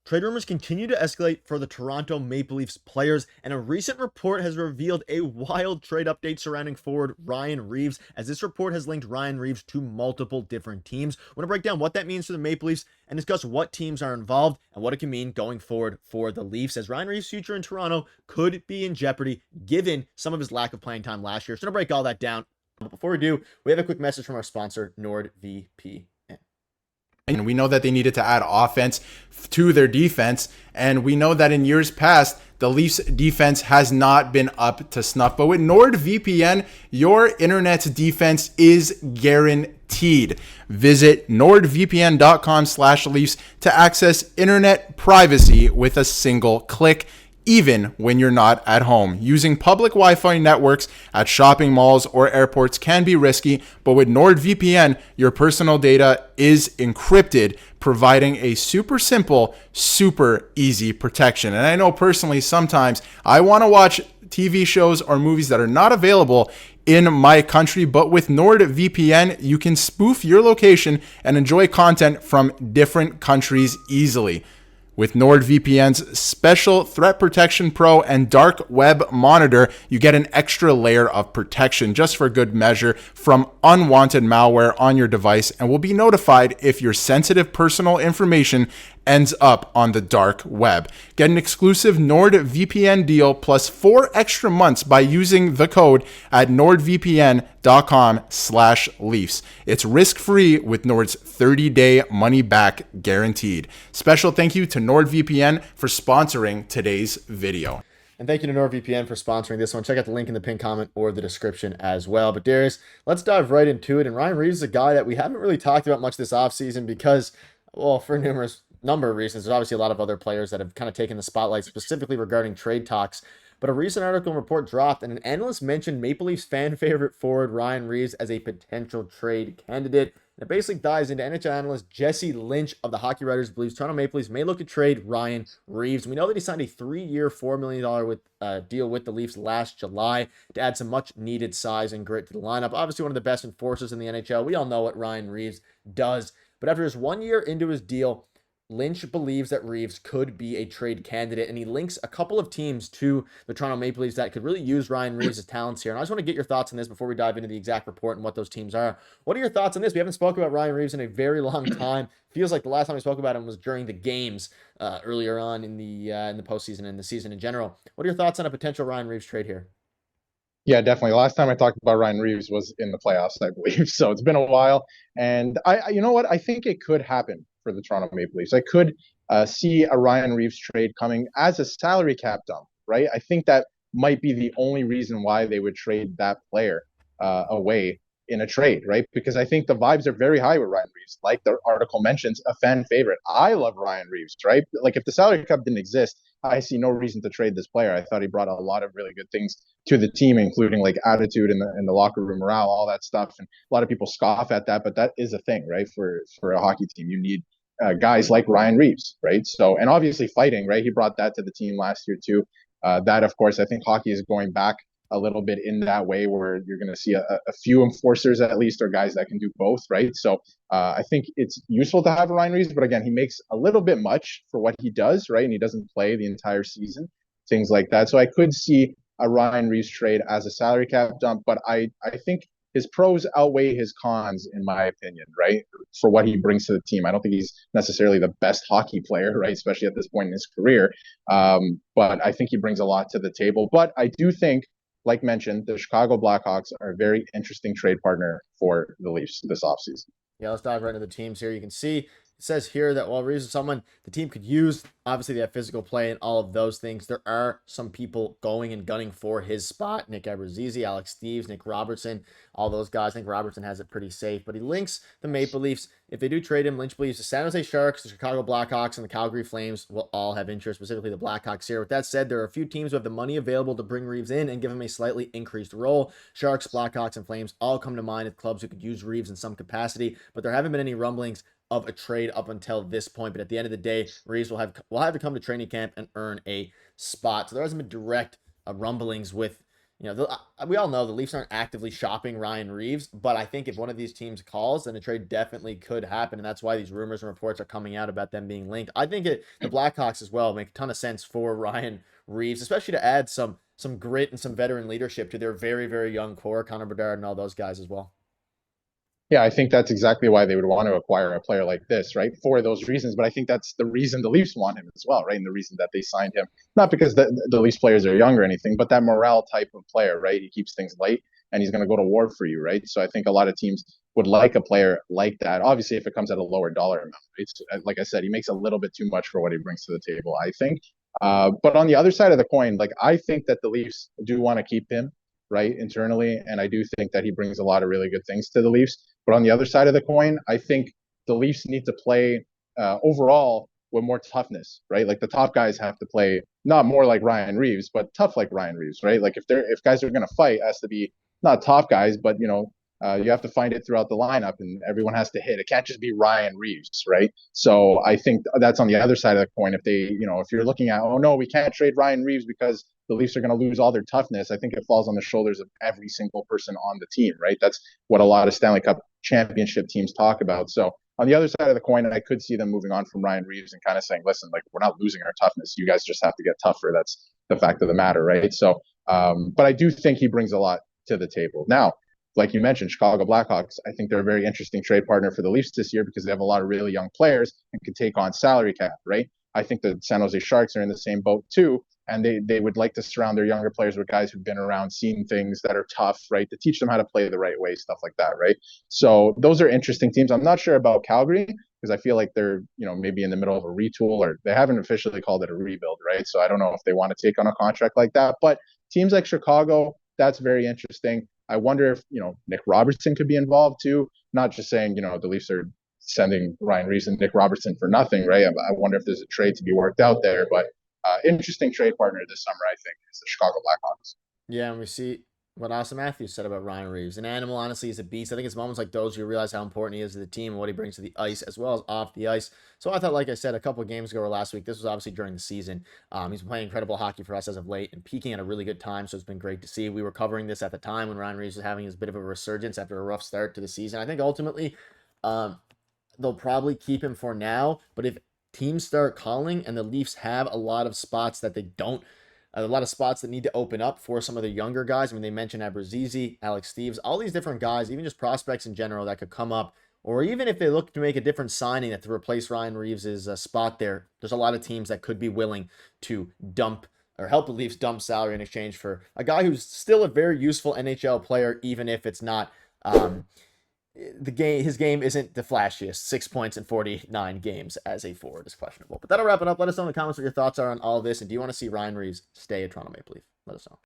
Trade rumors continue to escalate for the Toronto Maple Leafs players, and a recent report has revealed a wild trade update surrounding forward Ryan Reaves, as this report has linked Ryan Reaves to multiple different teams. We're going to break down what that means for the Maple Leafs and discuss what teams are involved and what it can mean going forward for the Leafs, as Ryan Reaves' future in Toronto could be in jeopardy given some of his lack of playing time last year. So, we're going to break all that down. But before we do, we have a quick message from our sponsor, NordVPN. And we know that they needed to add offense to their defense. And we know that in years past, the Leafs defense has not been up to snuff. But with NordVPN, your internet's defense is guaranteed. Visit nordvpn.com/Leafs to access internet privacy with a single click, even when you're not at home. Using public Wi-Fi networks at shopping malls or airports can be risky, but with NordVPN, your personal data is encrypted, providing a super simple, super easy protection. And I know personally, sometimes I want to watch TV shows or movies that are not available in my country, but with NordVPN, you can spoof your location and enjoy content from different countries easily. With NordVPN's special Threat Protection Pro and Dark Web Monitor, you get an extra layer of protection just for good measure from unwanted malware on your device, and will be notified if your sensitive personal information ends up on the dark web. Get an exclusive NordVPN deal plus 4 extra months by using the code at nordvpn.com/Leafs. It's risk-free with Nord's 30-day money-back guaranteed. Special thank you to NordVPN for sponsoring today's video. And thank you to NordVPN for sponsoring this one. Check out the link in the pinned comment or the description as well. But Darius, let's dive right into it. And Ryan Reaves is a guy that we haven't really talked about much this offseason because, well, for numerous number of reasons. There's obviously a lot of other players that have kind of taken the spotlight specifically regarding trade talks. But a recent article and report dropped, and an analyst mentioned Maple Leafs fan favorite forward Ryan Reaves as a potential trade candidate. And it basically dives into NHL analyst Jesse Lynch of the Hockey Writers believes Toronto Maple Leafs may look to trade Ryan Reaves. We know that he signed a 3-year, $4 million deal with the Leafs last July to add some much-needed size and grit to the lineup. Obviously, one of the best enforcers in the NHL. We all know what Ryan Reaves does. But after his 1 year into his deal, Lynch believes that Reaves could be a trade candidate, and he links a couple of teams to the Toronto Maple Leafs that could really use Ryan Reaves' talents here. And I just want to get your thoughts on this before we dive into the exact report and what those teams are. What are your thoughts on this? We haven't spoken about Ryan Reaves in a very long time. Feels like the last time we spoke about him was during the games earlier on in the postseason and the season in general. What are your thoughts on a potential Ryan Reaves trade here? Yeah, definitely. The last time I talked about Ryan Reaves was in the playoffs, I believe. So it's been a while. And you know what? I think it could happen for the Toronto Maple Leafs. I could see a Ryan Reaves trade coming as a salary cap dump, right? I think that might be the only reason why they would trade that player away in a trade, right? Because I think the vibes are very high with Ryan Reaves. Like the article mentions, a fan favorite. I love Ryan Reaves, right? Like if the salary cap didn't exist, I see no reason to trade this player. I thought he brought a lot of really good things to the team, including like attitude in the locker room morale, all that stuff. And a lot of people scoff at that, but that is a thing, right? For a hockey team, you need guys like Ryan Reaves, right? So, and obviously fighting, right? He brought that to the team last year too. That, of course, I think hockey is going back a little bit in that way where you're going to see a few enforcers at least, or guys that can do both, right? So I think it's useful to have Ryan Reaves, but again, he makes a little bit much for what he does, right? And he doesn't play the entire season, things like that. So I could see a Ryan Reaves trade as a salary cap dump, but I think his pros outweigh his cons, in my opinion, right? For what he brings to the team. I don't think he's necessarily the best hockey player, right? Especially at this point in his career. But I think he brings a lot to the table. But I do think, like mentioned, the Chicago Blackhawks are a very interesting trade partner for the Leafs this offseason. Yeah, let's dive right into the teams here. You can see it says here that while Reaves is someone the team could use, obviously they have physical play and all of those things. There are some people going and gunning for his spot. Nick Abruzzese, Alex Steves, Nick Robertson, all those guys. I think Robertson has it pretty safe, but he links the Maple Leafs. If they do trade him, Lynch believes the San Jose Sharks, the Chicago Blackhawks, and the Calgary Flames will all have interest, specifically the Blackhawks here. With that said, there are a few teams who have the money available to bring Reaves in and give him a slightly increased role. Sharks, Blackhawks, and Flames all come to mind as clubs who could use Reaves in some capacity, but there haven't been any rumblings of a trade up until this point. But at the end of the day, Reaves will have to come to training camp and earn a spot. So there hasn't been direct rumblings with we all know the Leafs aren't actively shopping Ryan Reaves, but I think if one of these teams calls, then a trade definitely could happen, and that's why these rumors and reports are coming out about them being linked. I think the Blackhawks as well make a ton of sense for Ryan Reaves, especially to add some grit and some veteran leadership to their very, very young core, Connor Bedard and all those guys as well. Yeah, I think that's exactly why they would want to acquire a player like this, right? For those reasons. But I think that's the reason the Leafs want him as well, right? And the reason that they signed him, not because the Leafs players are young or anything, but that morale type of player, right? He keeps things light and he's going to go to war for you, right? So I think a lot of teams would like a player like that. Obviously, if it comes at a lower dollar amount, right? So, like I said, he makes a little bit too much for what he brings to the table, I think. But on the other side of the coin, like I think that the Leafs do want to keep him, right, internally. And I do think that he brings a lot of really good things to the Leafs. But on the other side of the coin, I think the Leafs need to play overall with more toughness, right? Like the top guys have to play not more like Ryan Reaves, but tough like Ryan Reaves, right? Like if guys are going to fight, it has to be not top guys, but you have to find it throughout the lineup, and everyone has to hit. It can't just be Ryan Reaves, right? So I think that's on the other side of the coin. If if you're looking at, oh no, we can't trade Ryan Reaves because the Leafs are going to lose all their toughness, I think it falls on the shoulders of every single person on the team, right? That's what a lot of Stanley Cup championship teams talk about. So on the other side of the coin, I could see them moving on from Ryan Reaves and kind of saying, listen, like we're not losing our toughness. You guys just have to get tougher. That's the fact of the matter, right? So, but I do think he brings a lot to the table. Now, like you mentioned, Chicago Blackhawks, I think they're a very interesting trade partner for the Leafs this year because they have a lot of really young players and can take on salary cap, right? I think the San Jose Sharks are in the same boat too, and they would like to surround their younger players with guys who've been around, seen things that are tough, right? To teach them how to play the right way, stuff like that, right? So those are interesting teams. I'm not sure about Calgary because I feel like they're, maybe in the middle of a retool, or they haven't officially called it a rebuild, right? So I don't know if they want to take on a contract like that. But teams like Chicago, that's very interesting. I wonder if, Nick Robertson could be involved too. Not just saying, the Leafs are sending Ryan Reaves and Nick Robertson for nothing, right? I wonder if there's a trade to be worked out there. But interesting trade partner this summer, I think, is the Chicago Blackhawks. Yeah, and we see what Austin Matthews said about Ryan Reaves. An animal, honestly, is a beast. I think it's moments like those you realize how important he is to the team and what he brings to the ice as well as off the ice. So I thought, like I said, a couple of games ago or last week, this was obviously during the season. He's been playing incredible hockey for us as of late and peaking at a really good time, so it's been great to see. We were covering this at the time when Ryan Reaves was having his bit of a resurgence after a rough start to the season. I think ultimately they'll probably keep him for now, but if teams start calling and the Leafs have a lot of spots that they don't, a lot of spots that need to open up for some of the younger guys. I mean, they mentioned Abrazizi, Alex Steves, all these different guys, even just prospects in general that could come up. Or even if they look to make a different signing to replace Ryan Reaves' spot there, there's a lot of teams that could be willing to dump or help the Leafs dump salary in exchange for a guy who's still a very useful NHL player, even if it's not his game isn't the flashiest. 6 points in 49 games as a forward is questionable. But that'll wrap it up. Let us know in the comments what your thoughts are on all of this. And do you want to see Ryan Reaves stay a Toronto Maple Leaf? Let us know.